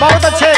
बहुत अच्छे।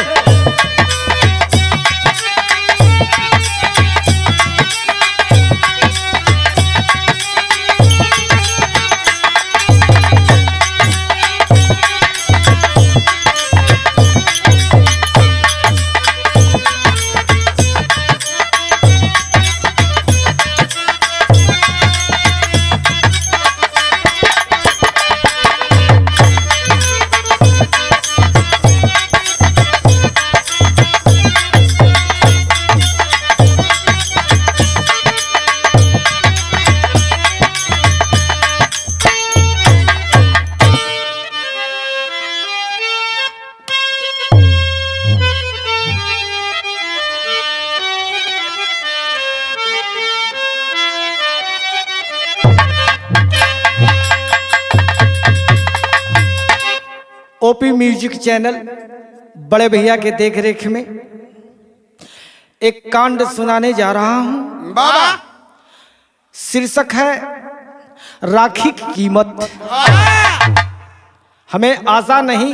ओपी म्यूजिक चैनल बड़े भैया के देख रेख में एक कांड सुनाने जा रहा हूं। बाबा शीर्षक है राखी की कीमत। हमें आशा नहीं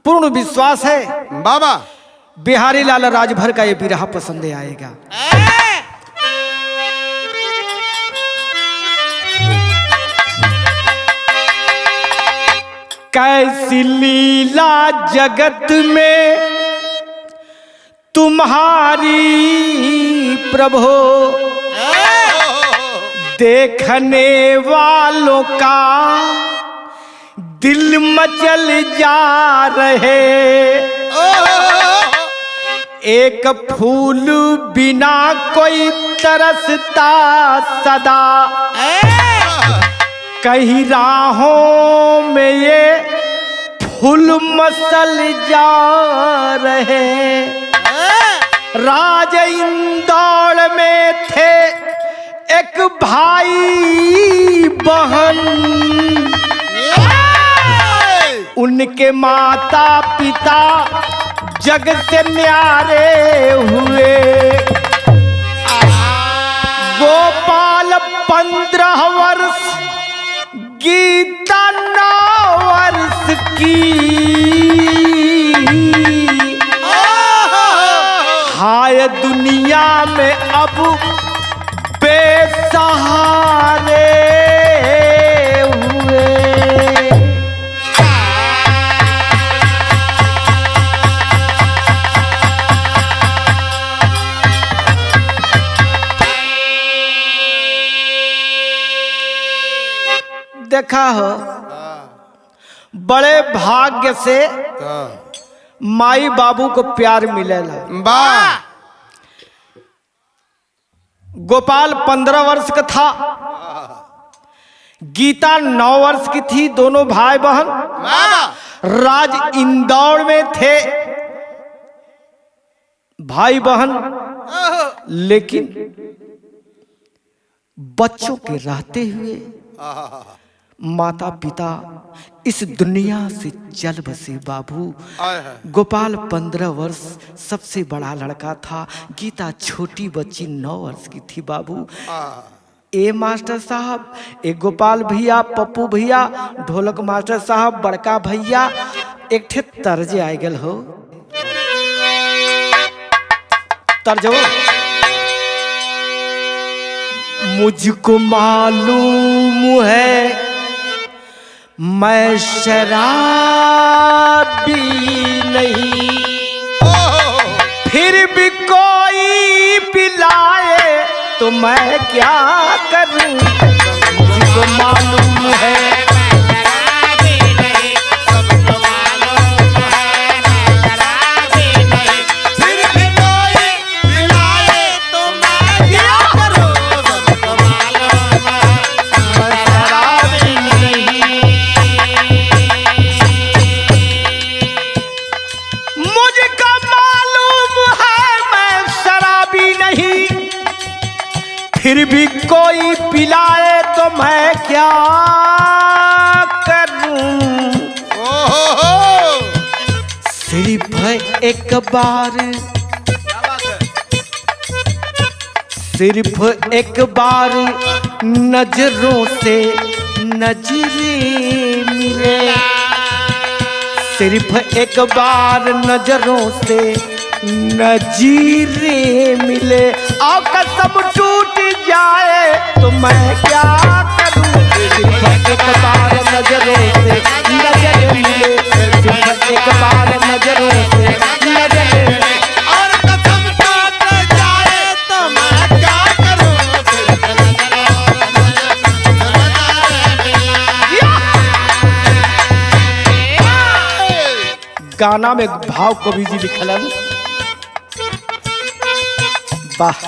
पूर्ण विश्वास है बाबा बिहारी लाल राजभर का ये बिरहा पसंद आएगा। कैसी लीला जगत में तुम्हारी प्रभु, देखने वालों का दिल मचल जा रहे। एक फूल बिना कोई तरसता सदा, कहीं राहों में ये फूल मसल जा रहे। राज इंदौर में थे एक भाई बहन, उनके माता पिता जग से न्यारे हुए। गोपाल 15 वर्ष, गीता 9 वर्ष की। हाय दुनिया में अब बेसहारे हुए। देखा हो बड़े भाग्य से माई बाबू को प्यार मिलेला। बा गोपाल 15 वर्ष का था, गीता 9 वर्ष की थी। दोनों भाई बहन राज इंदौर में थे भाई बहन, लेकिन बच्चों के रहते हुए माता पिता इस दुनिया से चल बसे। बाबू गोपाल 15 वर्ष सबसे बड़ा लड़का था, गीता छोटी बच्ची 9 वर्ष की थी। बाबू ए मास्टर साहब, ए गोपाल भैया, पप्पू भैया, ढोलक मास्टर साहब, बड़का भैया, एक ठे तर्ज आ गल हो। तर्ज मुझको मालूम है मैं शराबी नहीं, फिर भी कोई पिलाए तो मैं क्या करूं। मुझको मालूम है फिर भी कोई पिलाए तो मैं क्या करूं। सिर्फ एक बार, सिर्फ एक बार नजरों से नजरें मिले, सिर्फ एक बार नजरों से नजीरे मिले और कसम टूट जाए तो मैं क्या करूं। सिर्फ एक बार नजरों से नजर मिले, सिर्फ एक बार नजरों से नजर मिले और कसम टूट जाए तो मैं क्या करूं। गाना में भाव कवि जी लिखलन, वाह।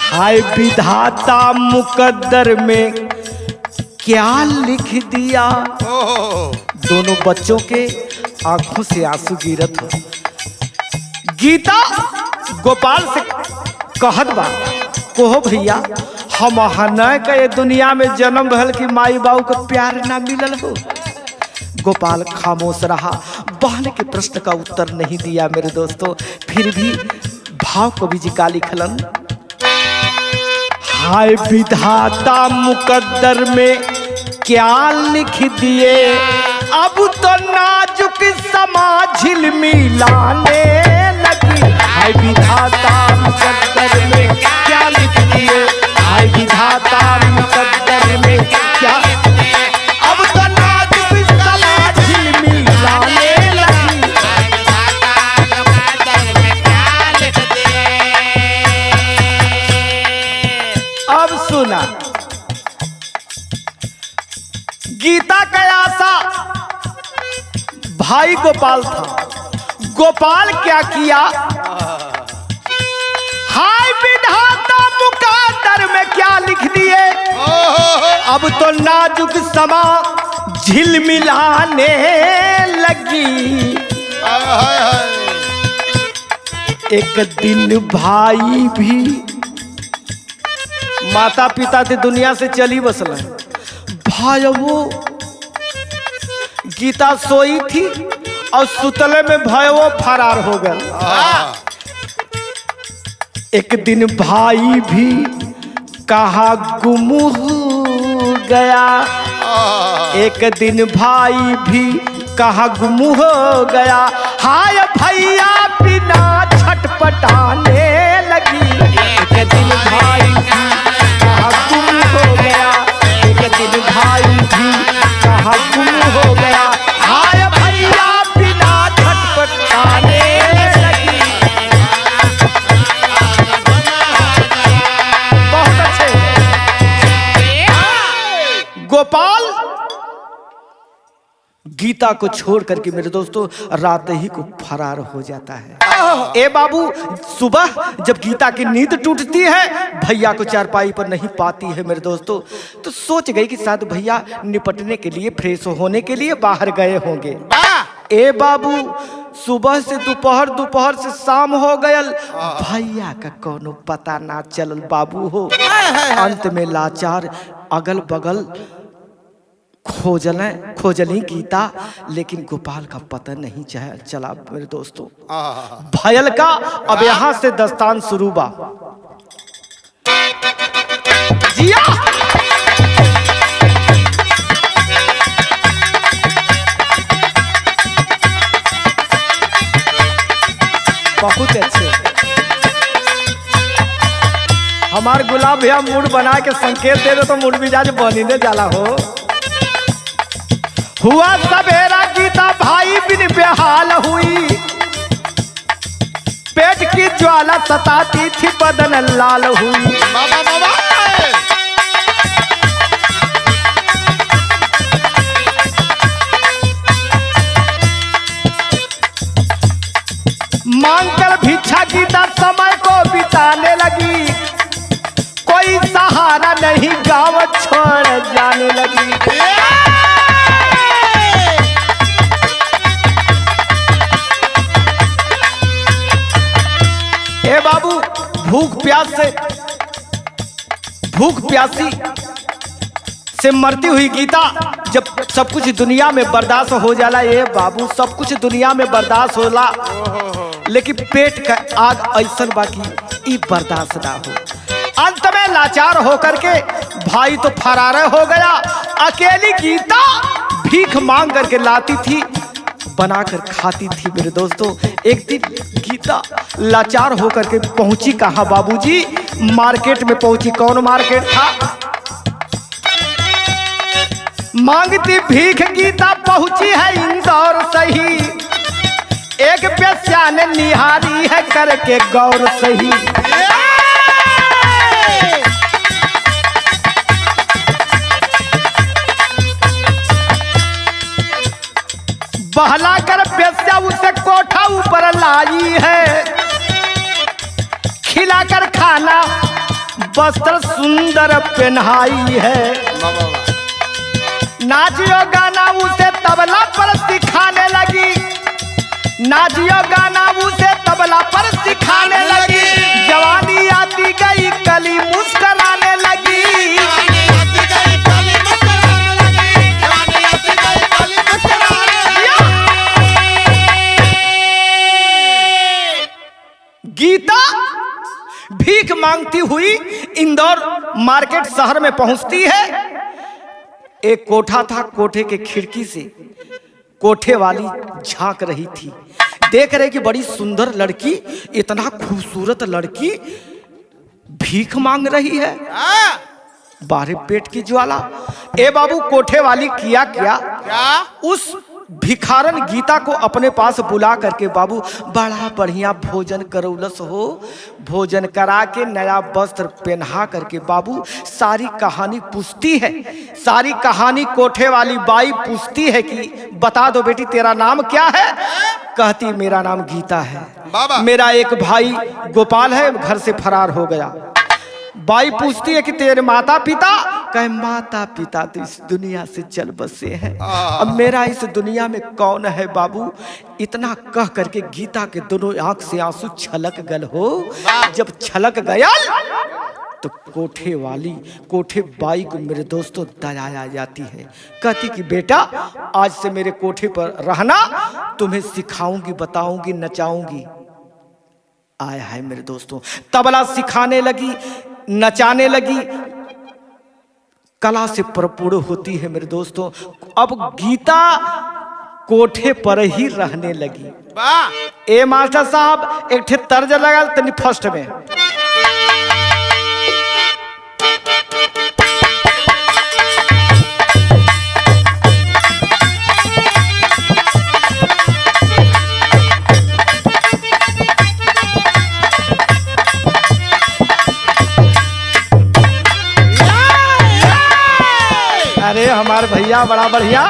हाय विधाता मुकद्दर में क्या लिख दिया। दोनों बच्चों के आंखों से आंसू गिरत हो। गीता गोपाल से कहत बा, कोहो भैया हम हनय के ये दुनिया में जन्म भल कि माई बाबू को प्यार ना मिलल हो। गोपाल खामोश रहा, बहन के प्रश्न का उत्तर नहीं दिया मेरे दोस्तों। फिर भी भाव कवि जी का लिखलन, हाय विधाता मुकद्दर में क्या लिख दिए, अब तो नाजुक समा झिलमिलाने लगी। हाय विधाता मुकद्दर में क्या लिख दिए, हाय विधाता मुकद्दर में क्या, अब तो नाजुक समा झिलमिलाने लगी। अब सुना, गीता का आशा भाई गोपाल था। गोपाल क्या किया, हाय विधाता मुकद्दर में क्या लिख दिए, अब तो नाजुक समा झिलमिलाने लगी। एक दिन भाई भी माता पिता से दुनिया से चली बसल। भाइयों गीता सोई थी और सुतले में भयवो फरार हो गया। एक दिन भाई भी कहाँ गुम हो गया, एक दिन भाई भी कहाँ गुम हो गया। हाय भैया बिना छटपटाने लगी। एक दिन भाई भी कहाँ गुम हो गया, एक दिन भाई भी कहाँ गुम हो गया। हाय भैया बिना छटपटाने लगी। बहुत अच्छे। गोपाल गीता को छोड़ करके मेरे दोस्तों रात ही को फरार हो जाता है। ए बाबू, सुबह जब गीता की नींद टूटती है, भैया को चारपाई पर नहीं पाती है मेरे दोस्तों, तो सोच गई कि शायद भैया निपटने के लिए, फ्रेश होने के लिए बाहर गए होंगे। ए बाबू, सुबह से दोपहर, दोपहर से शाम हो गयल, भैया का कोनो पता ना चलल बाबू हो। अंत में लाचार अगल बगल खोजली गीता, लेकिन गोपाल का पता नहीं चला मेरे दोस्तों। भयल का अब यहां से दस्तान शुरू बा। जिया बहुत अच्छे। हमार गुलाब भैया मूड बना के संकेत दे दो तो मूड मिजाज बनी दे जाला हो। हुआ सवेरा गीता भाई बिन बेहाल हुई, पेट की ज्वाला सताती थी बदन लाल हुई। मांगकर भिक्षा गीता समय को बिताने लगी, कोई सहारा नहीं गांव छोड़ जाने लगी। ए बाबू, भूख प्यासी से मरती हुई गीता जब सब कुछ दुनिया में बर्दाश्त हो जाला। ये बाबू, सब कुछ दुनिया में बर्दाश्त होला, लेकिन पेट का आग ऐसा बाकी ई बर्दाश्त ना हो। अंत में लाचार होकर के भाई तो फरार हो गया। अकेली गीता भीख मांग करके लाती थी बनाकर खाती थी मेरे दोस्तों। एक दिन गीता लाचार होकर के पहुंची कहाँ बाबूजी? मार्केट में पहुंची। कौन मार्केट था? मांगती भीख गीता पहुंची है इंदौर सही। एक बेस्या ने निहारी है करके गौर सही। बहला कर बेस्या उसे कोठा ऊपर लाई है। खिलाकर खाना वस्त्र सुंदर पहनाई है। नाचियो गाना उसे तबला पर सिखाने लगी। नाचियो गाना उसे तबला पर सिखाने लगी। जवानी आती गई कली मुस्कुराने लगी। गीता भीख मांगती हुई इंदौर मार्केट शहर में पहुंचती है। एक कोठा था, कोठे के खिड़की से कोठे वाली झांक रही थी। देख रहे कि बड़ी सुंदर लड़की, इतना खूबसूरत लड़की भीख मांग रही है। बाहर पेट की ज्वाला। ए बाबू, कोठे वाली किया क्या? उस भिखारन गीता को अपने पास बुला करके बाबू बड़ा बढ़िया भोजन करौलस हो। भोजन करा के नया वस्त्र पहना करके बाबू सारी कहानी पूछती है। सारी कहानी कोठे वाली बाई पूछती है कि बता दो बेटी तेरा नाम क्या है? कहती मेरा नाम गीता है। मेरा एक भाई गोपाल है, घर से फरार हो गया। बाई पूछती है कि तेरे माता पिता? कहे माता पिता तो इस दुनिया से चल बसे हैं। अब मेरा इस दुनिया में कौन है बाबू? इतना कह करके गीता के दोनों आंख से आंसू छलक गल हो। जब छलक गया तो कोठे बाई को मेरे दोस्तों दया आ जाती है। कहती कि बेटा आज से मेरे कोठे पर रहना, तुम्हें सिखाऊंगी, बताऊंगी, नचाऊंगी। आया है मेरे दोस्तों, तबला सिखाने लगी, नचाने लगी, कला से भरपूर होती है मेरे दोस्तों। अब गीता कोठे पर ही रहने लगी। ए मास्टर साहब, एक ठे तर्ज लगा तनी फर्स्ट में। अरे हमारे भैया बड़ा बढ़िया।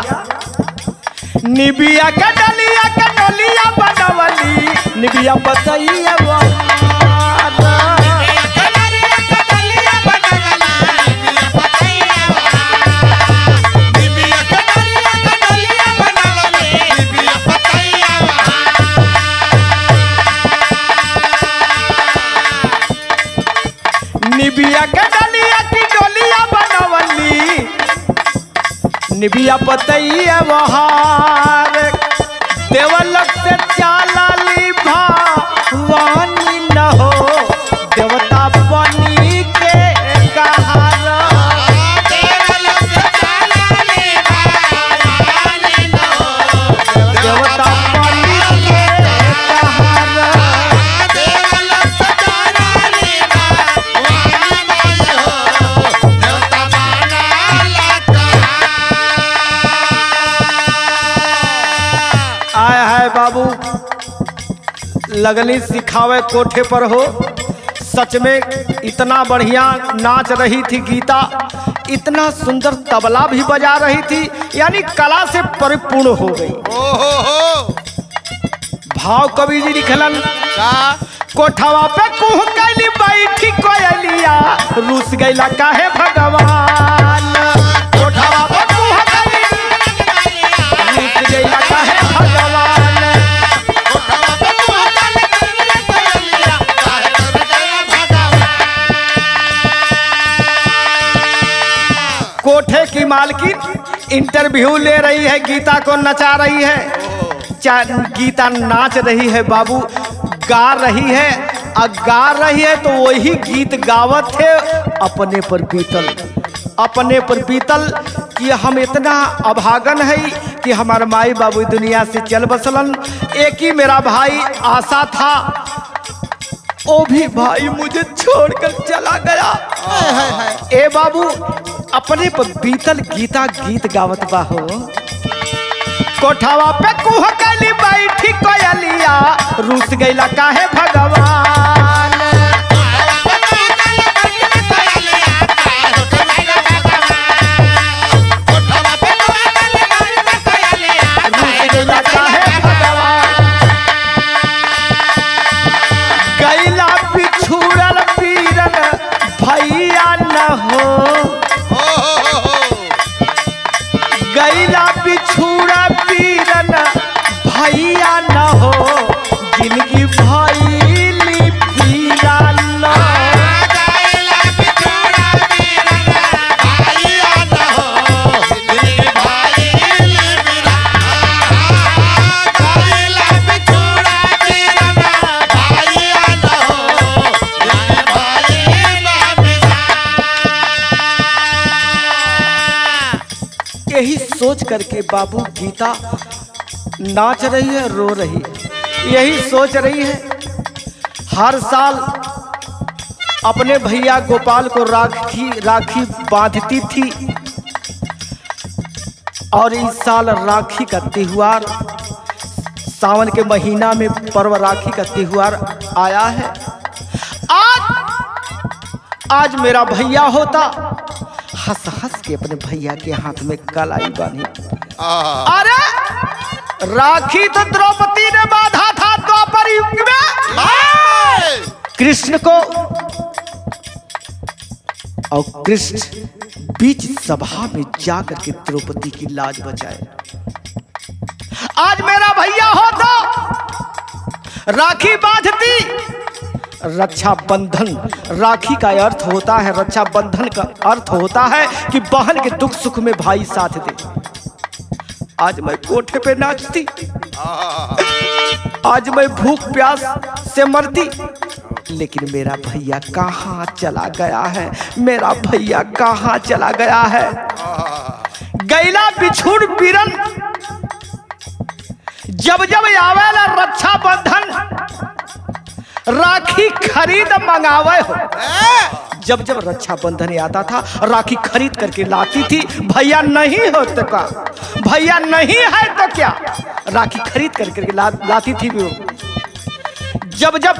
निबिया के डलिया के डोलिया बनवली, निबिया बताइए वो निबिया के डलिया की डोलिया बनवली, निबिया पतैया बहार। देवलोक से चालाली भवानी न हो, देवता बनी के कहार। देवलोक से चालाली भवानी न हो, देवता बनी के कहार। देवलोक से चालाली भवानी न हो, देवता आया है बाबू। लगनी सिखावे कोठे पर हो। सच में इतना बढ़िया नाच रही थी गीता, इतना सुंदर तबला भी बजा रही थी, यानी कला से परिपूर्ण हो गई। भाव कवि जी लिखलन, कोठवा पे कुह कैली बैठी कोयलिया, रूस गईला काहे भगवान। कोठवा पे कुह कैली रूस गईला काहे भगवान। कोठे की मालकिन इंटरव्यू ले रही है, गीता को नचा रही है। गीता नाच रही है बाबू, गा रही है। और गा रही है तो वही गीत गावत है अपने पर बीतल, अपने पर बीतल कि हम इतना अभागन है कि हमारे माई बाबू दुनिया से चल बसलन। एक ही मेरा भाई आशा था, वो भी भाई मुझे छोड़कर चला गया। ए बाबू अपने पर बीतल गीता गीत गावत बाहो। कोठावा पे कुह कली बैठी कोयलिया, रूस गईला काहे भगवान। गईला बिछुड़ल पीरन भैया न हो, गईला बिछुड़ा पीरन भैया न हो, जिनकी भैली पीरा न। यही सोच करके बाबू गीता नाच रही है, रो रही है। यही सोच रही है हर साल अपने भैया गोपाल को राखी बांधती थी, और इस साल राखी का त्योहार, सावन के महीना में पर्व राखी का त्योहार आया है। आज मेरा भैया होता, हंस हंस के अपने भैया के हाथ में कलाई बांधी। अरे राखी तो द्रौपदी ने बांधा था द्वापर युग में कृष्ण को, और कृष्ण बीच सभा में जाकर के द्रौपदी की लाज बचाए। आज मेरा भैया हो तो राखी बांधती। रक्षाबंधन, राखी का अर्थ होता है, रक्षाबंधन का अर्थ होता है कि बहन के दुख सुख में भाई साथ दे। आज मैं कोठे पे नाचती, आज मैं भूख प्यास से मरती, लेकिन मेरा भैया कहाँ चला गया है, मेरा भैया कहाँ चला गया है। गैला बिछुड़ पीरन, जब जब आवेला रक्षाबंधन राखी खरीद मंगावे हो। जब जब रक्षाबंधन आता था राखी खरीद करके लाती थी। भैया नहीं हो तो क्या, भैया नहीं है तो क्या, राखी खरीद करके लाती थी वो। जब जब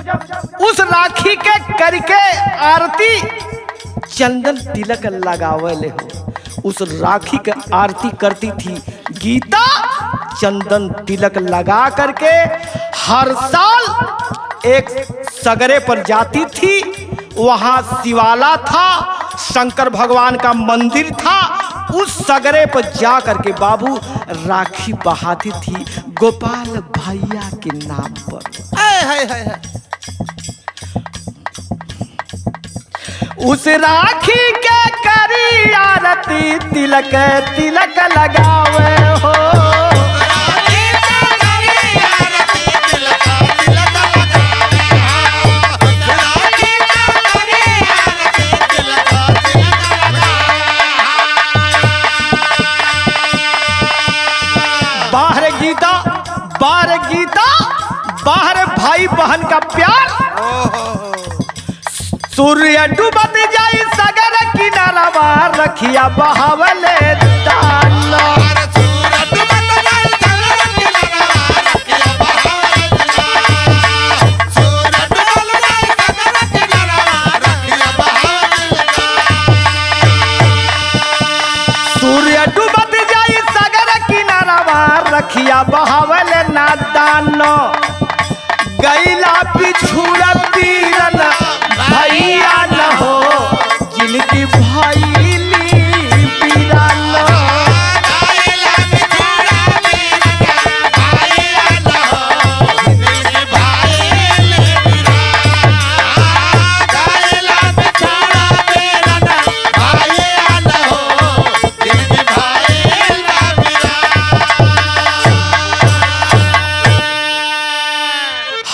उस राखी के करके आरती चंदन तिलक लगावे ले हो, उस राखी के आरती करती थी गीता। चंदन तिलक लगा करके हर साल एक सगरे पर जाती थी। वहां शिवाला था, शंकर भगवान का मंदिर था। उस सगरे पर जा करके बाबू राखी बहाती थी गोपाल भैया के नाम पर। उस राखी के करी आरती तिलक तिलक लगावे हो। बाहर भाई बहन का प्यार। सूर्य डूबत जाई सगर किनारा, रखिया बहावले दाना। सूर्य डूबत जाई सगर किनारा, रखिया बहावले ना दानो। गैला बिछुड़ा पीरन भैया न हो, जिनकी भैली पीरा न।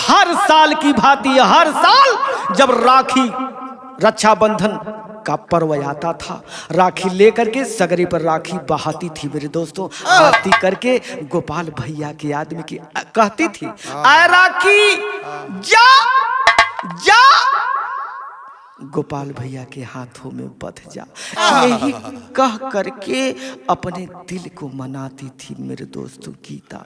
हर साल की भांति हर साल जब राखी रक्षाबंधन का पर्व आता था। राखी लेकर के सगरे पर राखी बहाती थी मेरे दोस्तों। आरती करके गोपाल भैया के आदमी की कहती थी, आए राखी जा जा। गोपाल भैया के हाथों में बध जा, यही कह करके अपने दिल को मनाती थी मेरे दोस्तों गीता।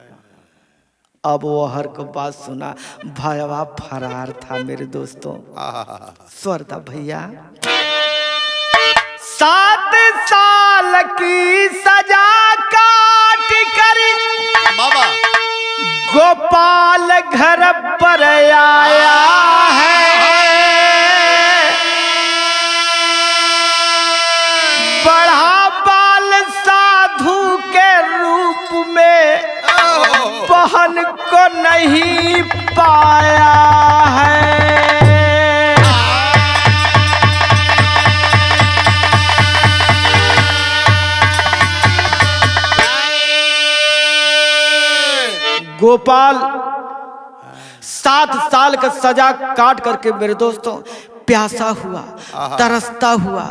अब वो हर को बात सुना, भयवा फरार था मेरे दोस्तों। स्वर्दा भैया 7 साल की सजा काट कर बाबा गोपाल घर पर आया है। बढ़ा बाल साधु के रूप में बहन को नहीं पाया है। गोपाल 7 साल का सजा काट करके मेरे दोस्तों प्यासा हुआ, तरसता हुआ,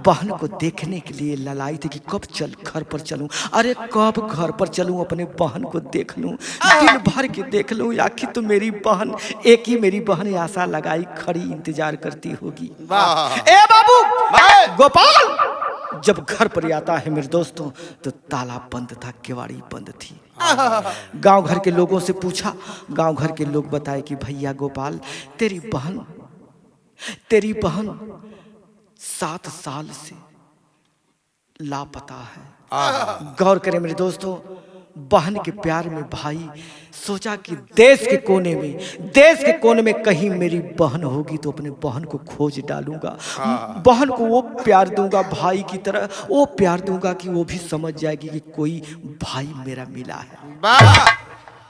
बहन को देखने के लिए ललाई थी कि कब घर पर चलूं। अरे कब घर पर चलूं, अपने बहन को देख लूं, दिन भर के देख लूं। आखिर तो मेरी बहन, एक ही मेरी बहन आशा लगाई खड़ी इंतजार करती होगी। ए बाबू गोपाल जब घर पर आता है मेरे दोस्तों तो ताला बंद था, केवाड़ी बंद थी। गांव घर के लोगों से पूछा, गांव घर के लोग बताए कि भैया गोपाल तेरी बहन 7 साल से लापता है। गौर करें मेरे दोस्तों, बहन के प्यार में भाई सोचा कि देश के कोने में कहीं मेरी बहन होगी तो अपने बहन को खोज डालूंगा, बहन को वो प्यार दूंगा, भाई की तरह वो प्यार दूंगा कि वो भी समझ जाएगी कि कोई भाई मेरा मिला है।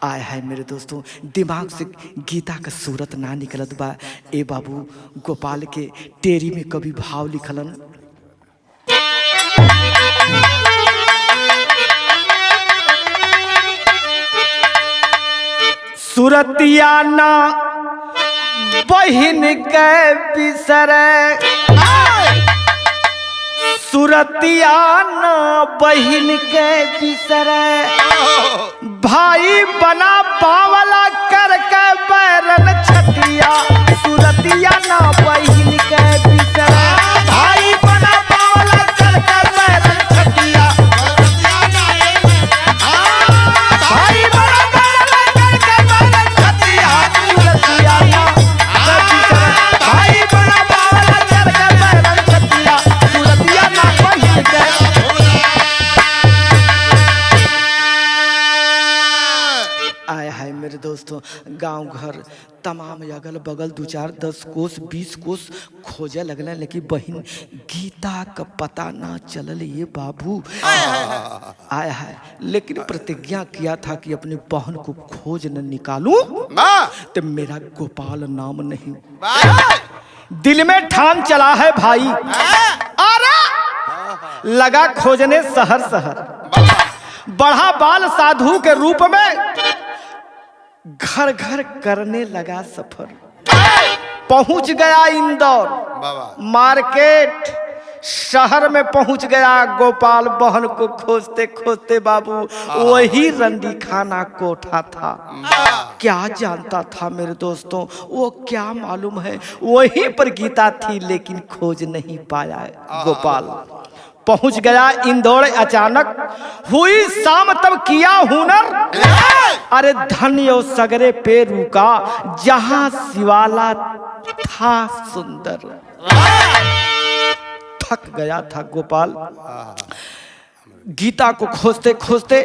आया है मेरे दोस्तों, दिमाग से गीता का सूरत ना निकलत बा। ए बाबू गोपाल के टेरी में कभी भाव लिखलन, सूरतिया ना बहिन के बिसरे, सूरतिया ना बहिन के बिसरे, भाई बना पावला करके बैरन छतिया, सूरतिया ना बहिन के बिसरे, भाई बना पावला करके बैरन छतिया, भाई बना पावला करके बैरन छतिया, सूरतिया ना बिसरे, भाई बना पावला करके बैरन छतिया, सूरतिया ना बहिन के। आया है मेरे दोस्तों, गांव घर तमाम अगल बगल 2 4 10 कोस 20 कोस खोजे लगल, लेकिन बहन गीता का पता ना चलल। ये बाबू आया है, लेकिन प्रतिज्ञा किया था कि अपनी बहन को खोज न निकालूं तो मेरा गोपाल नाम नहीं। दिल में ठान चला है भाई, अरे लगा खोजने शहर शहर, बढ़ा बाल साधु के रूप में घर घर करने लगा सफर। पहुंच गया इंदौर मार्केट, शहर में पहुंच गया गोपाल बहन को खोजते खोजते बाबू वही रंडी खाना कोठा था। क्या जानता था मेरे दोस्तों, वो क्या मालूम है वहीं पर गीता थी, लेकिन खोज नहीं पाया गोपाल। पहुंच गया इंदौर, अचानक हुई शाम तब किया हुनर, अरे धन्य सगरे पे रुका जहां शिवाला था सुंदर। थक गया था गोपाल, गीता को खोजते खोजते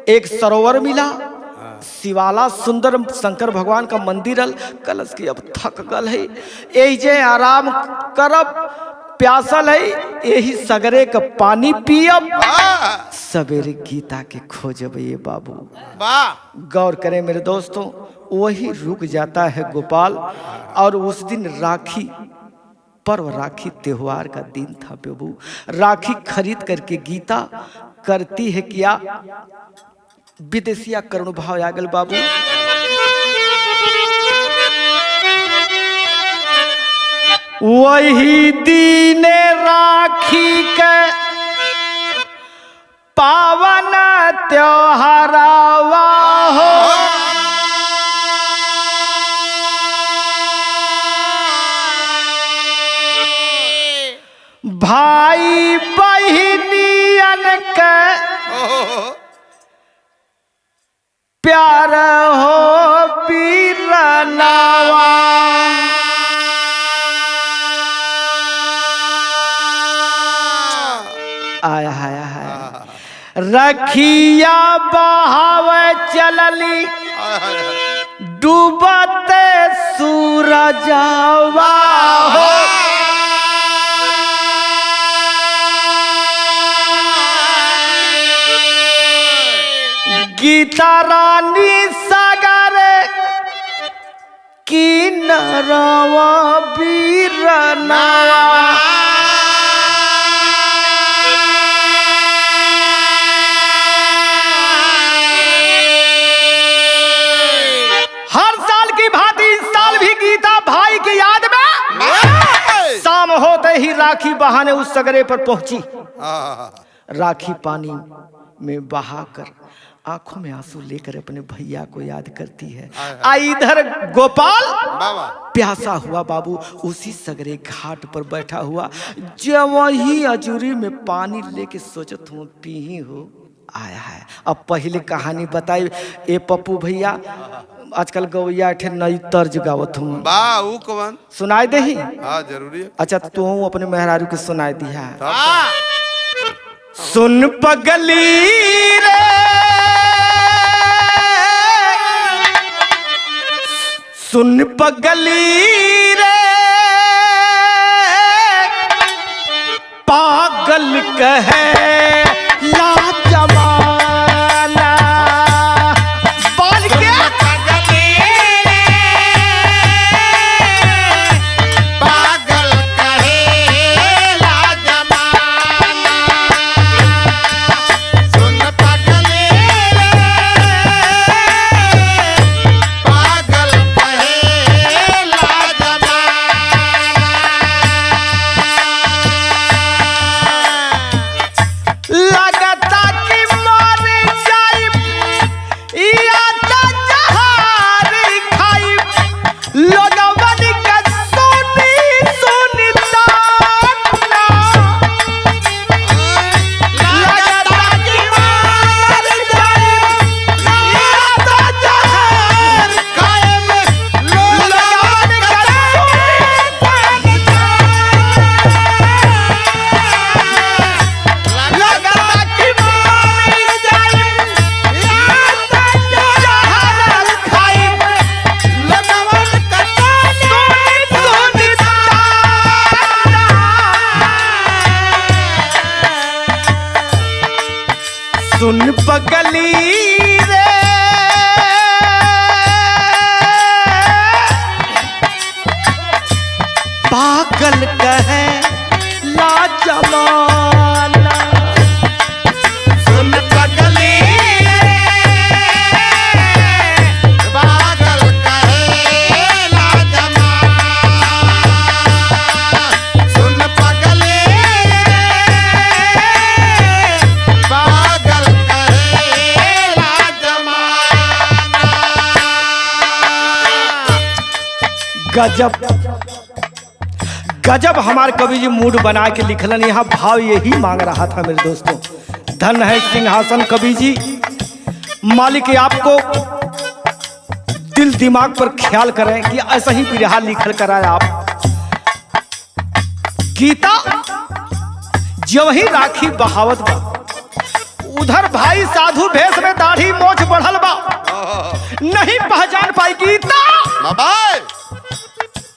एक सरोवर मिला, शिवाला सुंदर शंकर भगवान का मंदिर हल। कलश की अब थक गल है, एजे आराम करब, प्यासल है, यही सगरे का पानी पियब, सवेरे गीता के खोजब। ये बाबू गौर करें मेरे दोस्तों, वही रुक जाता है गोपाल। और उस दिन राखी पर्व, राखी त्योहार का दिन था बाबू। राखी खरीद करके गीता करती है क्या, विदेशिया करुण भाव आगल बाबू। वही दीने राखी के पावन त्योहारवा हो, भाई बहिनियन के प्यार हो पीरनावा। आया हाया हाया रखिया बहावे चलली डूबते सूरजवा हो, गीता रानी सागर की नरवा बीरनावा। हर साल की भांति इस साल भी गीता भाई की याद में शाम होते ही राखी बहाने उस सगरे पर पहुंची। राखी पानी में बहाकर आंखों में आंसू लेकर अपने भैया को याद करती है। इधर गोपाल प्यासा हुआ बाबू उसी सगरे घाट पर बैठा हुआ, जब वही अजूरी में पानी लेके सोचत हूँ पी ही हो। आया है अब पहले कहानी बताई ए पप्पू भैया, आजकल गवैया ठे नई तर्ज गावत हूँ। कौन सुनाई दे ही? हाँ जरूरी है। अच्छा तू अपने मेहरारू के सुनाई दिया। सुन पगली रे सुन पगली रे पागल कहे ला जमाना, बोल के पागल कहे ला जमाना, सुन पगले पागल कहे ला जमाना। लगता कि मर जाई या तो जहार खाई, लोगवन के सुनी सुनी ताना। लगता कि मर जाई या तो जहार खाई, लोगवन के सुनी सुनी लगता कि मर जाई या तो जहार खाई, लगवन कटाने सुनी ताना। सुन पगली रे पागल कहे ला जमाना, सुन पगले पागल कहे ला जमाना, सुन पगले पागल कहे ला जमाना। गजब गजब हमारे कवि जी मूड बना के लिखलन। यहाँ भाव यही मांग रहा था मेरे दोस्तों। धन है सिंहासन कवि जी, मालिक आपको दिल दिमाग पर ख्याल करें कि ऐसा ही बिरहा लिखल कराए आप। गीता जब ही राखी बहावत बा, उधर भाई साधु भेष में दाढ़ी मोछ बढ़ल बा, नहीं पहचान पाई गीता,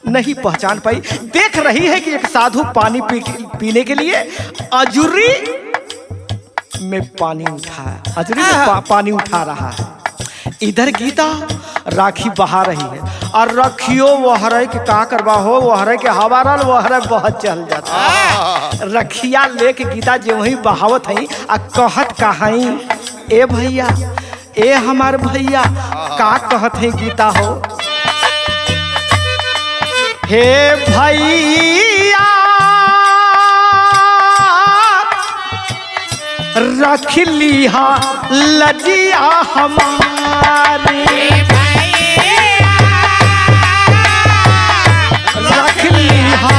नहीं पहचान पाई। देख रही है कि एक साधु पानी पीने के लिए अजूरी में पानी उठाया, अजूरी में पानी उठा रहा है। इधर गीता राखी बहा रही है और रखियो वहरे के का करवा हो, वहरे के हवा रल वहरे बहुत चल जाता है। रखिया लेके गीता जो ही बहावत है आ कहत कहाई ए भैया ए हमार भैया का कहत है गीता हो। हे भैया रख लिहा लजिया हमारी, रख लिहा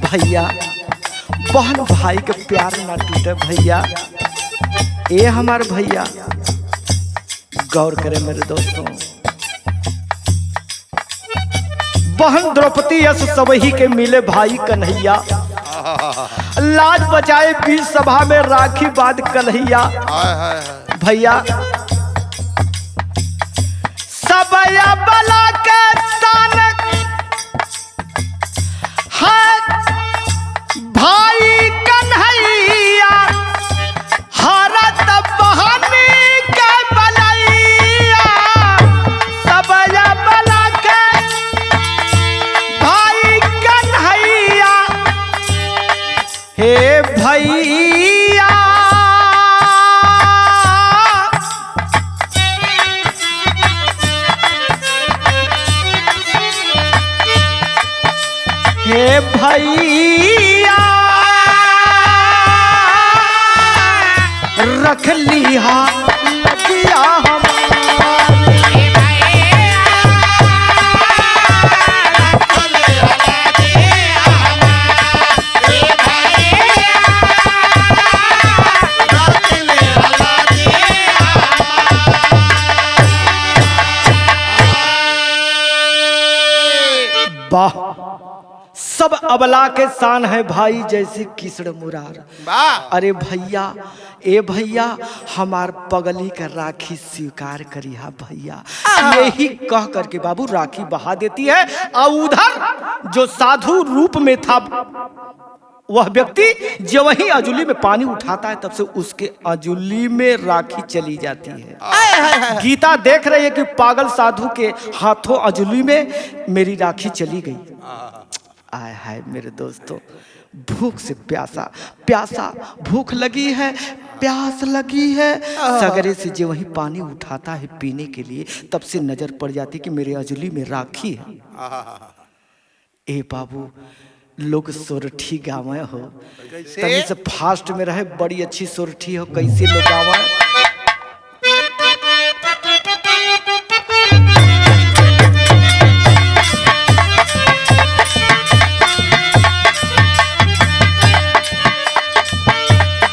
भैया बहन भाई के प्यार ना टूटे भैया। ए हमार भैया गौर करे मेरे दोस्तों, बहन द्रौपदी यश सबही के मिले भाई कन्हैया, लाज बचाए बीच सभा में राखी बांध कन्हैया। भैया सबया बला के सान भाई कन्हैया, हरत बहनी के बलैया। सबया बला के भाई कन्हैया, हे भैया हे भैया रख लिहा लजिया हमारी, वाह सब अबला के शान है भाई जैसे किसड़ मुरार। अरे भैया ए भैया हमार पगली का राखी स्वीकार करिहा भैया। यही कह करके बाबू राखी बहा देती है और उधर जो साधु रूप में था वह व्यक्ति जो वही अजुली में पानी उठाता है तब से उसके अजुली में राखी चली जाती है। गीता देख रही है कि पागल साधु के हाथों अजुली में मेरी राखी चली गई। आय हाय मेरे दोस्तों, भूख से प्यासा प्यासा भूख लगी है, प्यास लगी है, सगरे से जो वही पानी उठाता है पीने के लिए तब से नजर पड़ जाती कि मेरे अजुली में राखी है। ए बाबू लोग सोरठी गावे हो, तभी से फास्ट में रहे, बड़ी अच्छी सोरठी हो, कैसे लोग गावे।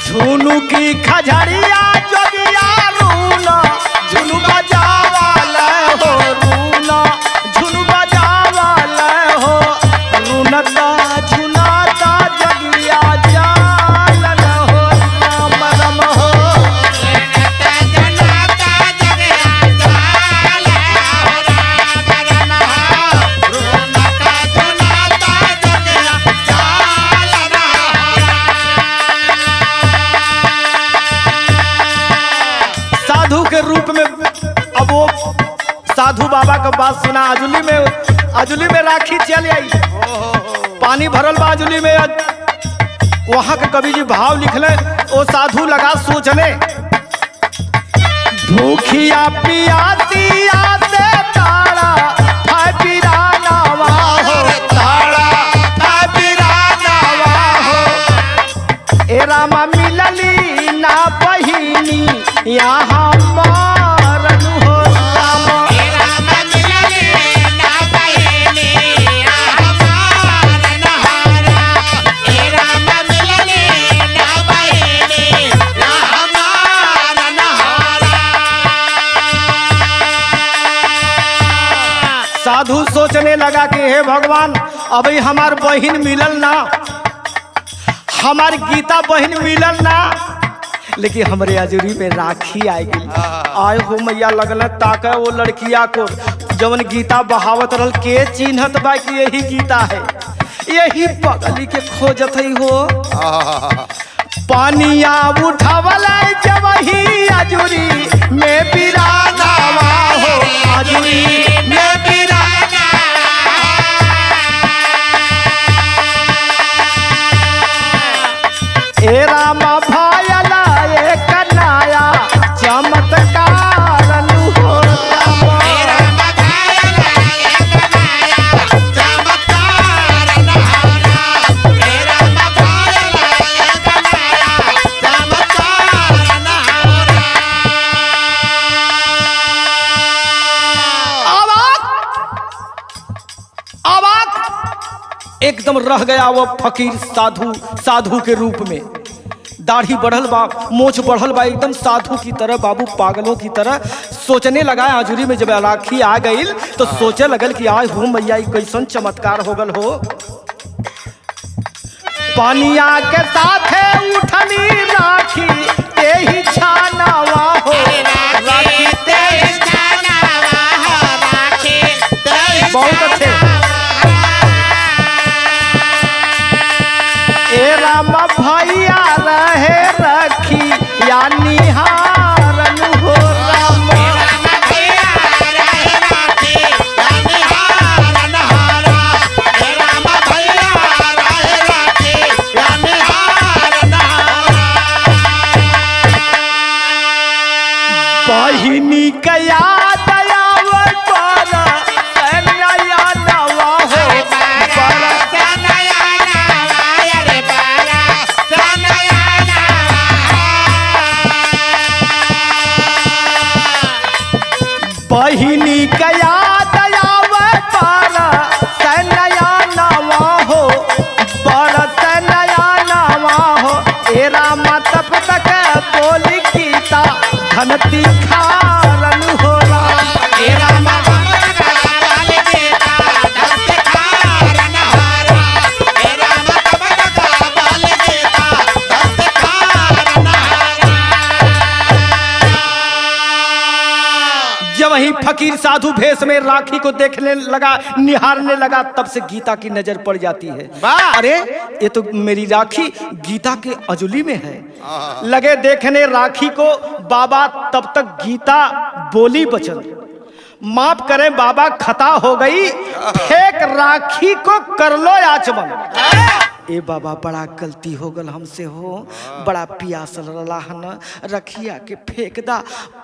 झुनू की खजड़िया जोगिया रूना, झुनू बजावाले हो रूना, झुनू बजावाले हो रूनता झुनाता जगिया जालन हो राम रम हो। साधु के रूप में अब वो साधु बाबा का बात सुना, अजुली में राखी चल आई, पानी भरल बा अजुली में। वहां के कवि जी भाव लिखले, वो साधु लगा सोचने, भूखिया पियासिया से ताड़ा है पिरानावा हो, ताड़ा है पिरानावा हो। ए रामा मिलली ना बहिनी यहाँ मारन हो रामा, ए राम मिलले ना बहिनी यहाँ मारन हो, ए साधु सोचने लगा कि हे भगवान, अभी हमार बहन मिलल ना, हमार गीता बहन मिलल ना, लेकिन हमरे अजूरी में राखी आई गई। आय हो मैया, लगल ताके वो लड़किया को जवन गीता बहावत रहल, के चिन्हत बा कि यही गीता है, यही पगली के खोजत ही हो। पानिया उठावल जब ही अजूरी में बिरानावा हो, अजूरी में बिराना। ए रामा भायला ए कन्हैया चमत्कार हो। एकदम रह गया वो फकीर साधु के रूप में। दाढ़ी बढ़ल बा, मोछ बढ़ल बा, एकदम साधु की तरह, बाबू पागलों की तरह सोचने लगा। आजुरी में जब राखी आ गई तो सोचे लगल कि आय हो मैया, कैसन चमत्कार हो गल हो। पानिया के साथ उठनी राखी ते ही छानावा हो, राखी ते ही छानावा हो, राखी ते ही। बहुत अच्छे। ए राम भैया रहे रखी या निहारन हो, राम भैया रहे रखी या निहारन हो, राम भैया रहे रखी या निहारन हो। बहिनी के याद आवे पर नया नवा हो, बहिनी का याद आवे पर नया नवा हो, बरस नया नवा हो। ए राम तब तक बोली गीता धनती खारन हो, ए राम बोली गीता धनती खारन हो, ए राम तब तक बोली गीता धनती खारन हो। जब वही फकीर साधु भेष में राखी को देखने लगा, निहारने लगा, तब से गीता की नजर पड़ जाती है। अरे ये तो मेरी राखी गीता के अजुली में है। लगे देखने राखी को। बाबा तब तक गीता बोली बचन, माफ करें बाबा, खता हो गई, फेंक राखी को कर लो आचमन। ए बाबा, बड़ा गलती हो गल हमसे हो, बड़ा पियासल रहन, रखिया के फेंक दा,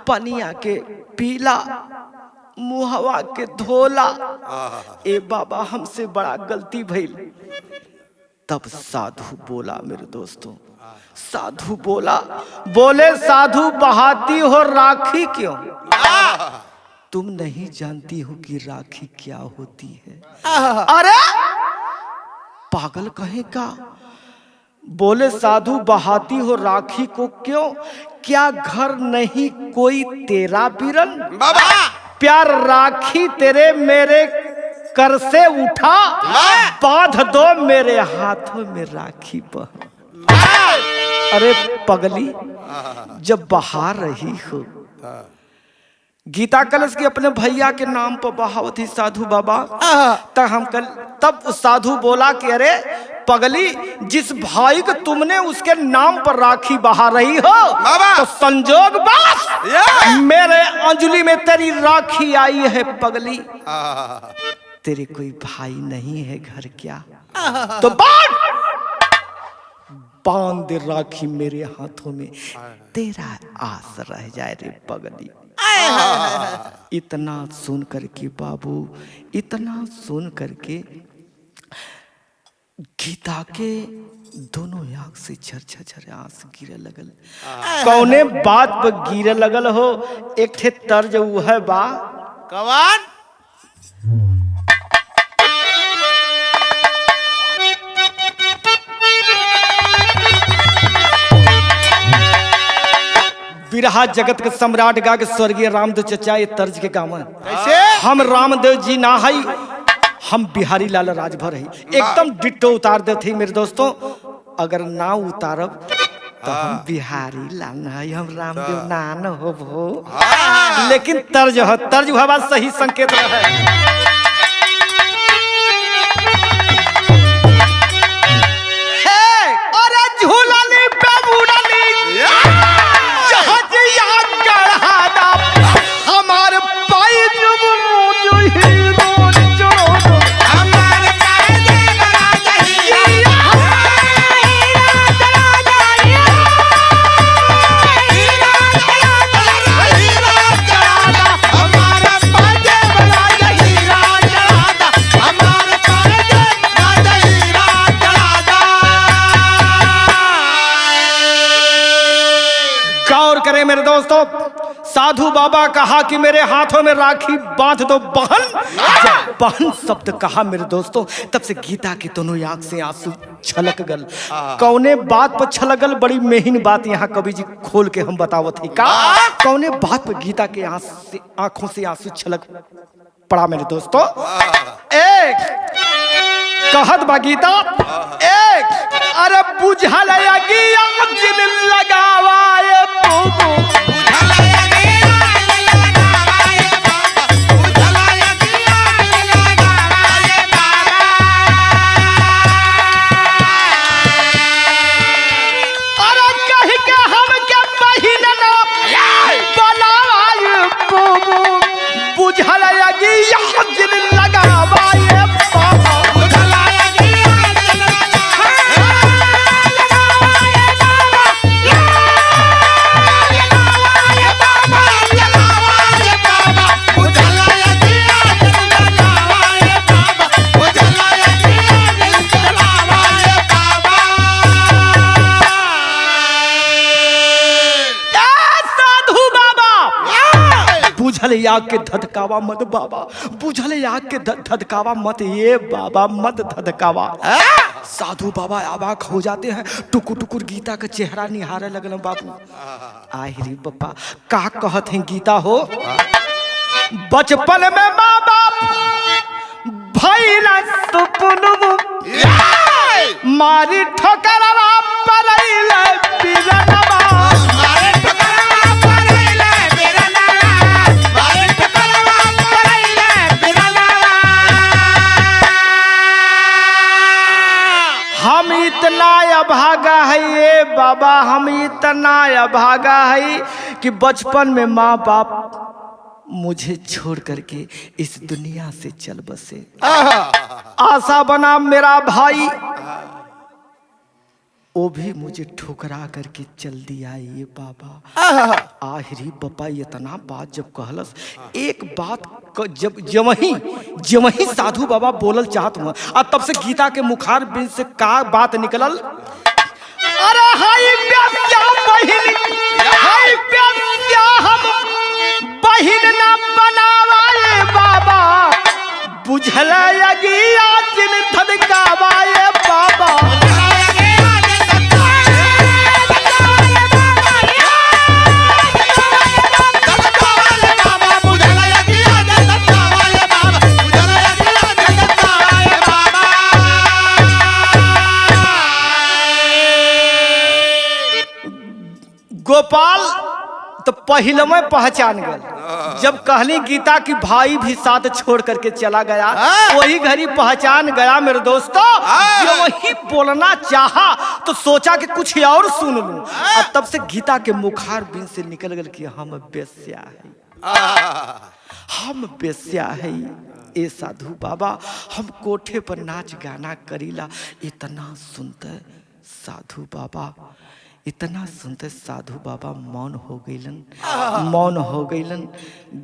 पनिया के पीला, मुहवा के धोला। ए बाबा, हमसे बड़ा गलती भइल। तब साधु बोला, मेरे दोस्तों, साधु बोले साधु बहाती हो राखी क्यों? तुम नहीं जानती हो कि राखी क्या होती है। अरे पागल कहे का? बोले साधु बहाती हो राखी को क्यों? क्या घर नहीं कोई तेरा बिरन? प्यार राखी तेरे मेरे कर से उठा, बांध दो मेरे हाथों में राखी बह। अरे पगली, जब बहा रही हो, गीता कलश की अपने भैया के नाम पर बहावत थी साधु बाबा, तब साधु बोला कि अरे पगली, जिस भाई को तुमने उसके नाम पर राखी बहा रही हो, तो संजोग बस मेरे अंजलि में तेरी राखी आई है। पगली, तेरे कोई भाई नहीं है घर क्या? तो बांध दे राखी मेरे हाथों में, तेरा आस रह जाए रे पगली। इतना सुन करके बाबू, इतना सुन करके गीता के दोनों आंख से झरझर आंस गिरे लगल। कौने बात पर गिरे लगल हो? एक ठे तर्ज वो है बा, कौन? बिरहा जगत के सम्राट गा के स्वर्गीय रामदू चचा ये तर्ज के गावन। कैसे? हम रामदेव जी ना हई, हम बिहारी लाल राजभर है। एकदम डिट्टो उतार देते मेरे दोस्तों। अगर ना उतारब तो हम बिहारी लाल है, हम रामदेव ना न हो। लेकिन तर्ज हो, तर्ज हवा सही संकेत है। झूलनी पे बुड़नी जहाजिया गढ़ादा हमारे पाई जब रोज हीरो जो हमारे पाए बड़ा हीरा करें मेरे दोस्तों। साधु बाबा कहा कि मेरे हाथों में राखी बांध दो बहन। जब बहन शब्द कहा मेरे दोस्तों, तब से गीता की दोनों आंख से आंसू छलक गल। कौने बात पर छलक गल, बड़ी मेहिन बात यहाँ कवि जी खोल के हम बतावत ही का। कौने बात पर गीता के आंखों से आंसू छलक पड़ा मेरे दोस्तों। एक कहत बा गीता, एक अरे बुझल अगिया जिन लगावाए बुझल आग के धधकावा मत बाबा, बुझल आग के धधकावा मत ये बाबा, मत धधकावा। साधु बाबा अबाक हो जाते हैं, टुकुर टुकुर गीता का चेहरा निहारे लगल बाबू। आहिरी बाबा का कहत हैं गीता हो। बचपन में माँ बाप भइला सुपुनु मारी ठोकरवा परैले बिरनवा हम इतना अभागा है ये बाबा, हम इतना अभागा है कि बचपन में माँ बाप मुझे छोड़ करके इस दुनिया से चल बसे। आशा बना मेरा भाई, वो भी मुझे ठुकरा करके चल दिया ये बाबा। आहिरी बाबा इतना बात जब कहलस, एक बात जब वही साधु बाबा बोलल चाहत हुआ, और तब से गीता के मुखार बिन से का बात निकलल। अरे हाय प्यासा बहिन, हाय प्यासा हम बहिन ना बनावाए बाबा, बुझल अगिया जिन धधकावाए बाबा। गोपाल तो पहले में पहचान गया, जब कहली गीता की भाई भी साथ छोड़ करके चला गया, वही घड़ी पहचान गया मेरे दोस्तों। जो वही बोलना चाहा तो सोचा कि कुछ और सुन लूं, और तब से गीता के मुखार बिन से निकल गया कि हम बेस्या है, हम बेस्या है। ए साधु बाबा हम कोठे पर नाच गाना करीला। इतना सुनते साधु बाबा, इतना सुनते साधु बाबा मौन हो गईलन, मौन हो गईलन।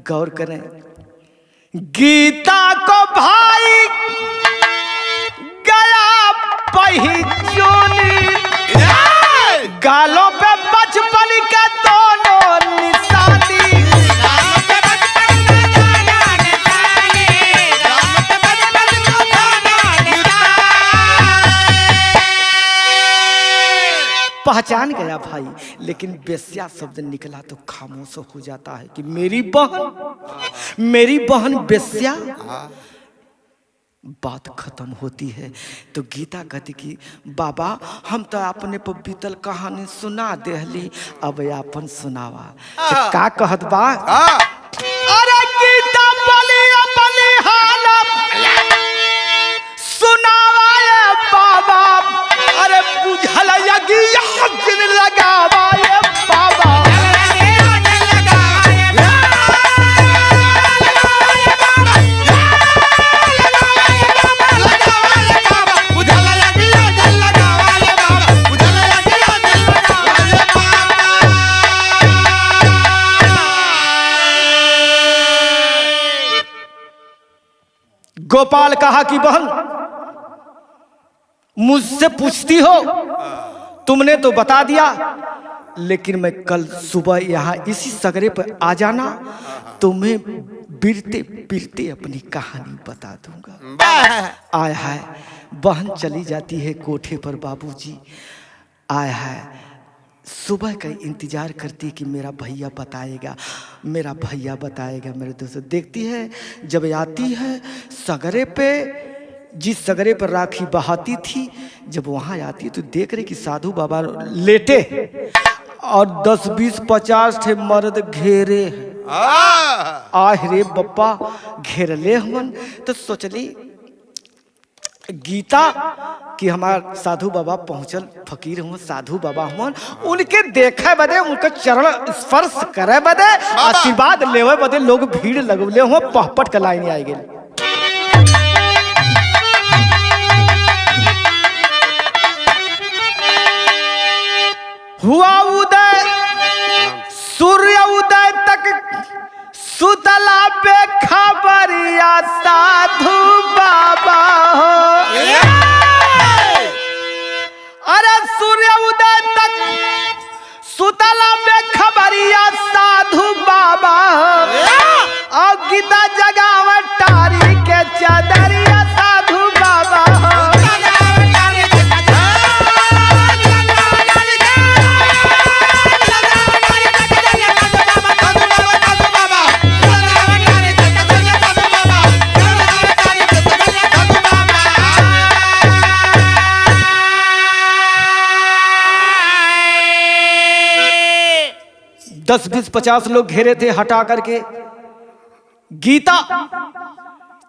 गौर करें, गीता को भाई गया पहचानी, गालों पे बचपन के दोनों निशानी। पहचान गया भाई, लेकिन बेस्या शब्द निकला तो खामोश हो जाता है कि मेरी बहन बेस्या। बात खत्म होती है तो गीता कहती कि बाबा हम तो अपने पर बीतल कहानी सुना देहली, अब अपन सुनावा। तो का कहत बा? अरे गीता बली बली हाल सुनावा ये बाबा, अरे बुझल यगिया दिन लगावा ये बाबा। गोपाल कहा कि बहन मुझसे पूछती हो, तुमने तो बता दिया, लेकिन मैं कल सुबह यहाँ इसी सगरे पर आ जाना, तुम्हें बिरते बिरते अपनी कहानी बता दूंगा। आय हाय, बहन चली जाती है कोठे पर बाबूजी। आय हाय, सुबह का इंतजार करती है कि मेरा भैया बताएगा, मेरा भैया बताएगा। मेरे दोस्तों देखती है, जब आती है सगरे पे, जिस सगरे पर राखी बहाती थी, जब वहाँ आती है तो देख रहे कि साधु बाबा लेटे और 10, 20, 50 थे मर्द घेरे। आह रे बप्पा, घेरले हमन। तो सोचली गीता कि हमार साधु बाबा पहुंचल, फकीर हुआ साधु बाबा हुआ, उनके देखे बदे, उनका चरण स्पर्श करे बदे, आशीर्वाद लेवे बदे लोग भीड़ लगले हुआ, पहपट का लाइन आई गई। हुआ उदय, सूर्य उदय तक सुतला पे खबरिया साधु बाबा हो। अरे सूर्य उदय तक सुतला पे खबरिया साधु बाबा हो। और गीता जगाव टारी के चदरिया साधु बाबा हो। दस 20 50 लोग घेरे थे हटा करके। गीता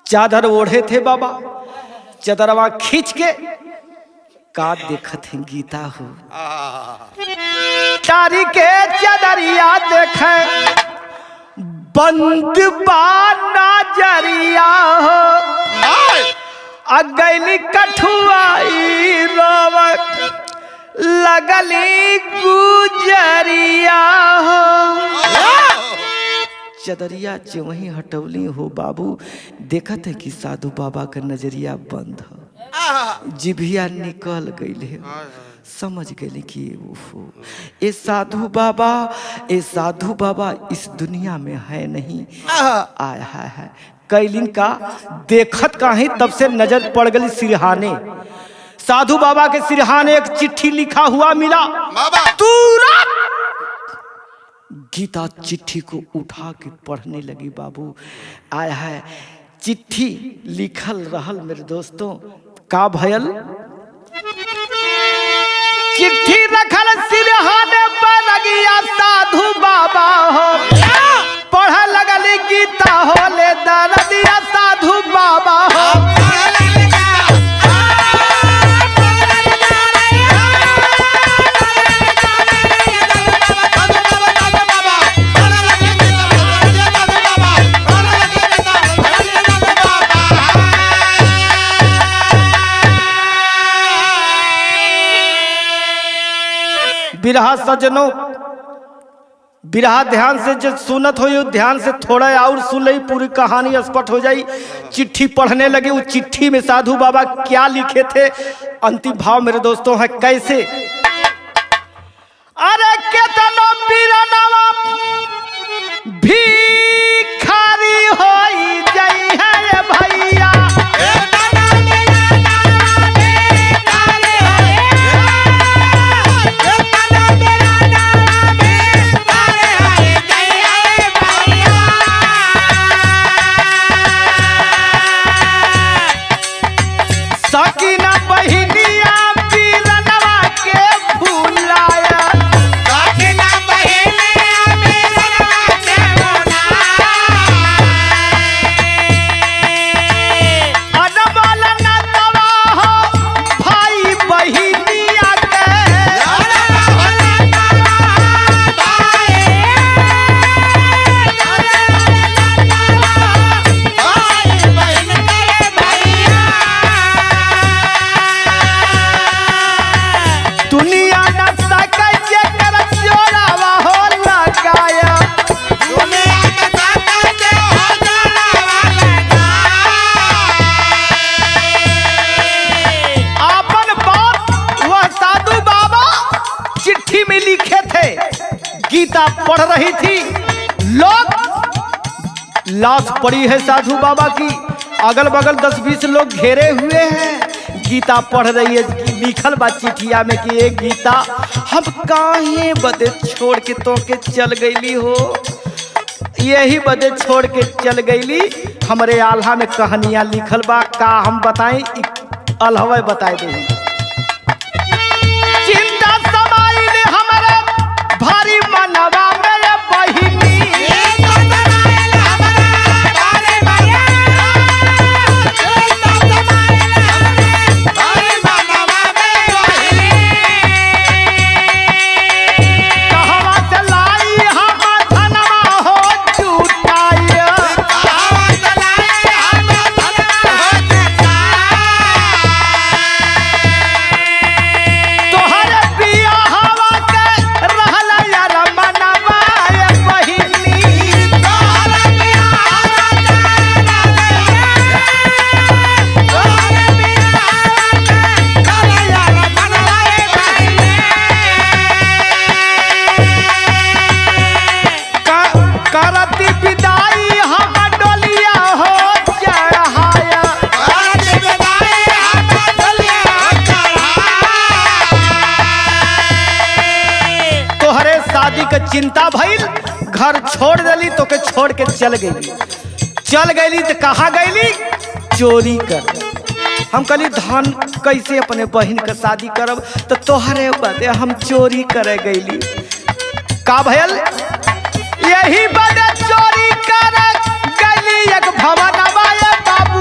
चादर ओढ़े थे बाबा, चादरवा खींच के का देखत है गीता हो। तारी के चादरिया देखे बंद बाना जरिया हो। अगली कठुआई रोवक लगली गुजरिया हो। चदरिया जो वहीं हटौली हो बाबू, देखत है कि साधु बाबा का नजरिया बंद हो, जिभिया निकल गई है। समझ गए कि ये साधु बाबा इस दुनिया में है नहीं। आया है कैलिन का देखत कहीं, तब से नजर पड़ गई सिरहाने। साधु बाबा के सिरहाने एक चिट्ठी लिखा हुआ मिला। तुरंत गीता चिट्ठी को उठा के पढ़ने लगी बाबू। आया है चिट्ठी लिखल रहल मेरे दोस्तों, का भयल चिट्ठी रखल सिरहाने पर लगिया साधु बाबा हो। पढ़ लगली गीता हो ले दरदिया साधु बाबा हो। बिरहा सजनों, बिरहा ध्यान से जो सुनत हो, ध्यान से थोड़ा और सुन ली, पूरी कहानी स्पष्ट हो जाई। चिट्ठी पढ़ने लगे, उस चिट्ठी में साधु बाबा क्या लिखे थे, अंतिम भाव मेरे दोस्तों है कैसे। अरे केतनो बिरनवा भिखारी होई जई है भैया। गीता पढ़ रही थी। लोग लाश पड़ी है साधु बाबा की, अगल बगल 10-20 लोग घेरे हुए हैं। गीता पढ़ रही है, लिखल बा चिठिया में कि ये गीता हम काहे बदे छोड़ के तो के चल गईली हो, यही बदे छोड़ के चल गईली। हमरे आल्हा में कहानियां लिखल बा, का हम बताएं, अलहवे बताए दे। चिंता समाइल हमारे भारी मनवा मेरे बहिनी, चिंता भइल, घर छोड़ देली तो के छोड़ के चल गईली तो कहा गईली चोरी कर। हम कहली धन कैसे अपने बहन के शादी करब, तो तोहरे बदे हम चोरी करे गईली। का भयल यही बदे चोरी करे गईली एक भवनवा ये बाबू,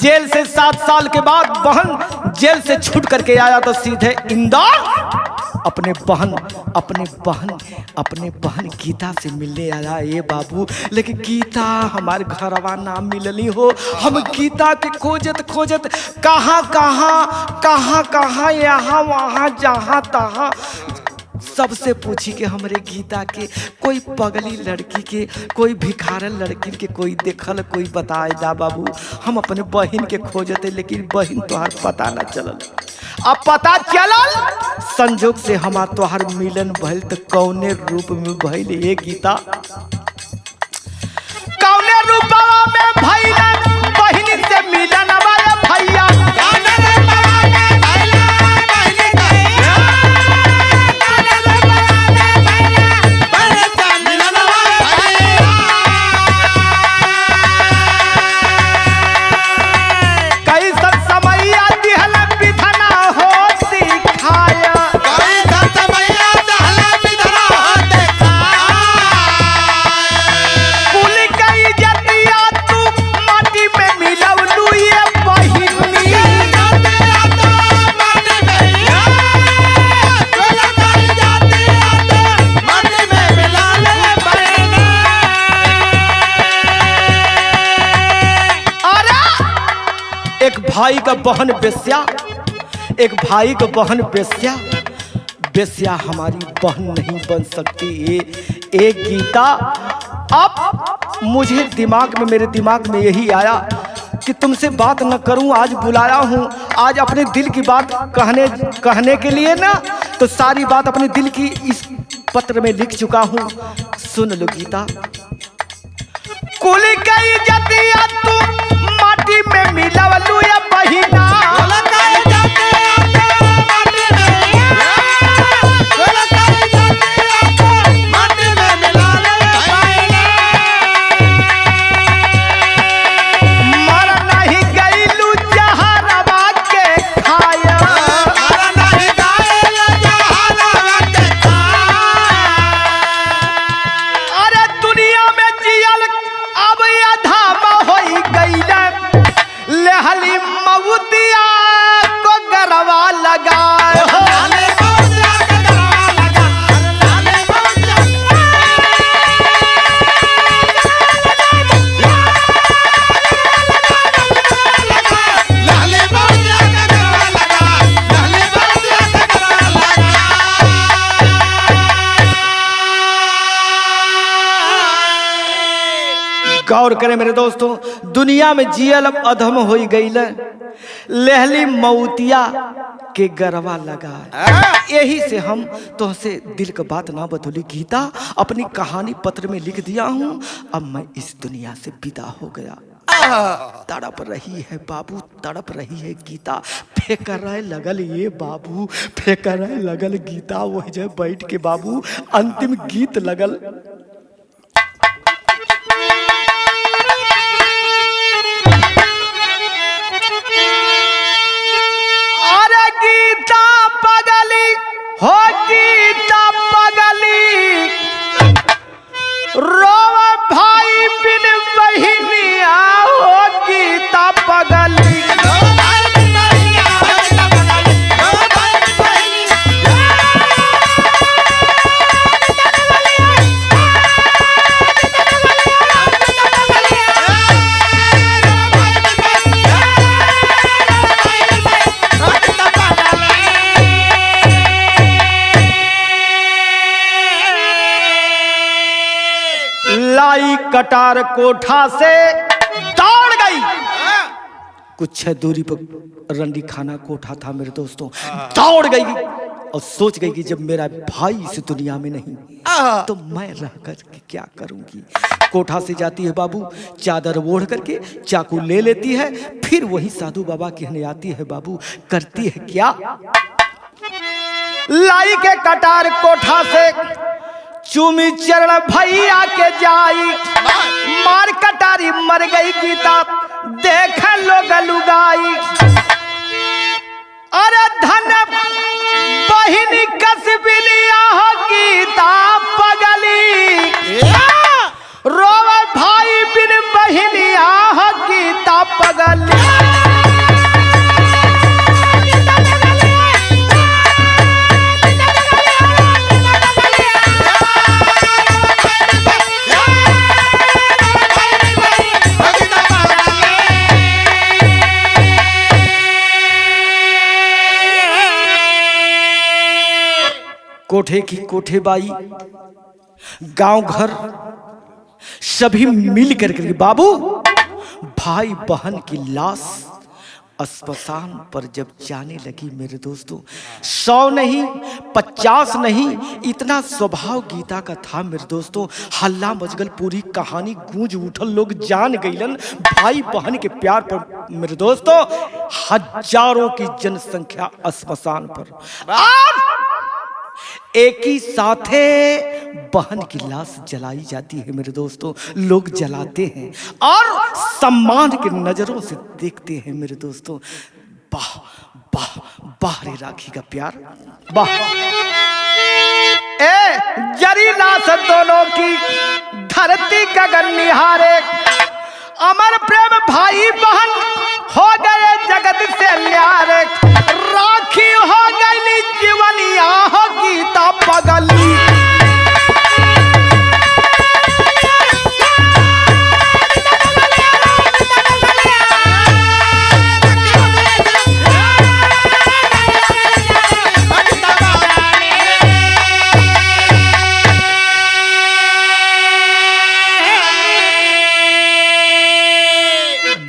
जेल से 7 साल के बाद बहन जेल से छूट करके आया तो सीधे इंदौर अपने बहन गीता से मिलने आया। ये बाबू लेकिन गीता हमारे घरवा ना मिलनी हो। हम गीता के खोजत कहाँ यहाँ वहाँ जहाँ तहाँ सबसे पूछी कि हमरे गीता के कोई पगली लड़की के, कोई भिखारन लड़की के कोई देखल, कोई बताए दा बाबू। हम अपने बहन के खोजते लेकिन बहन तोहार पता न चलल। अब पता चलल संजोग से हमार तोहार मिलन भइल, तो कौने रूप में भइल ये गीता, कौने रूपवा में भइल बहन से मिलन वाला भैया, एक भाई का बहन बेस्या, एक भाई का बहन बेस्या, बेस्या हमारी बहन नहीं बन सकती। ये गीता अब मुझे मेरे दिमाग में यही आया कि तुमसे बात न करूं, आज बुलाया हूं, आज अपने दिल की बात कहने के लिए ना, तो सारी बात अपने दिल की इस पत्र में लिख चुका हूं। सुन लो गीता। कुल कई जतिया तू माटी में मिलवलू या बहिना, गौर करें मेरे दोस्तों, दुनिया में जियल अब अधम हो गई, लहली मऊतिया के गरवा लगा। यही से हम तुमसे दिल का बात ना बतौली गीता, अपनी कहानी पत्र में लिख दिया हूँ। अब मैं इस दुनिया से विदा हो गया। तड़प रही है बाबू, तड़प रही है गीता, फेंक रहे लगल ये बाबू, फेंक रहे लगल गीता, वही जब बैठ के बाबू अंतिम गीत लगल। अरे गीता पगली हो, गीता पगली, रोवा भाई बिन बहिनिया हो, गीता पगली। लाई कटार कोठा से दौड़ गई। कुछ दूरी पर रंडी खाना कोठा था मेरे दोस्तों, दौड़ गई और सोच गई कि जब मेरा भाई इस दुनिया में नहीं तो मैं रह कर के क्या करूंगी। कोठा से जाती है बाबू, चादर ओढ़ करके चाकू ले लेती है, फिर वही साधु बाबा के यहाँ आती है बाबू, करती है क्या, लाई के कटार कोठा से चूमी चरण भैया के जाई, मार कटारी मर गई गीता, देख लोग लुगाई। अरे धन बहिनी कसबिलिया हो, गीता पगली, रोव भाई बिन बहिनिया हो, गीता पगली। कोठे की कोठे बाई, गांव घर सभी मिल करके बाबू भाई बहन की लाश अस्पताल पर जब जाने लगी मेरे दोस्तों, 100 नहीं 50 नहीं, इतना स्वभाव गीता का था मेरे दोस्तों। हल्ला मचगल, पूरी कहानी गूंज उठल, लोग जान गईलन भाई बहन के प्यार पर मेरे दोस्तों। हजारों की जनसंख्या अस्पताल पर, एक ही साथे बहन की लाश जलाई जाती है मेरे दोस्तों। लोग जलाते हैं और सम्मान की नजरों से देखते हैं मेरे दोस्तों। वाह वाह वाह रे राखी का प्यार, वाह। ए जरी लाश दोनों की धरती गगन निहारे, अमर प्रेम भाई बहन हो गए जगत से न्यारे, राखी हो गई जीवनिया हो, गीता पगली।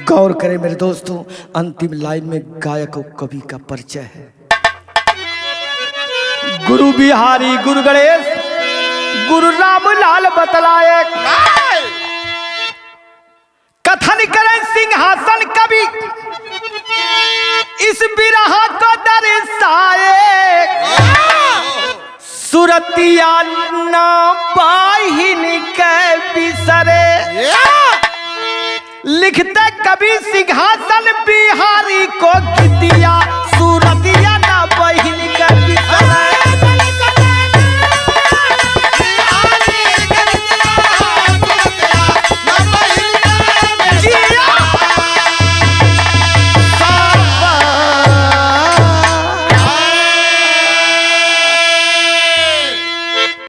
गौर करें मेरे दोस्तों, अंतिम लाइन में गायक और कवि का परिचय है। गुरु बिहारी, गुरु गणेश, गुरु रामलाल बतलाए, कथन करें सिंहासन कवि इस बिरहा को दर्शाए, सुरतिया ना बाहिन के बिसरे, लिखते कवि सिंहासन बिहारी को गीतिया सूरत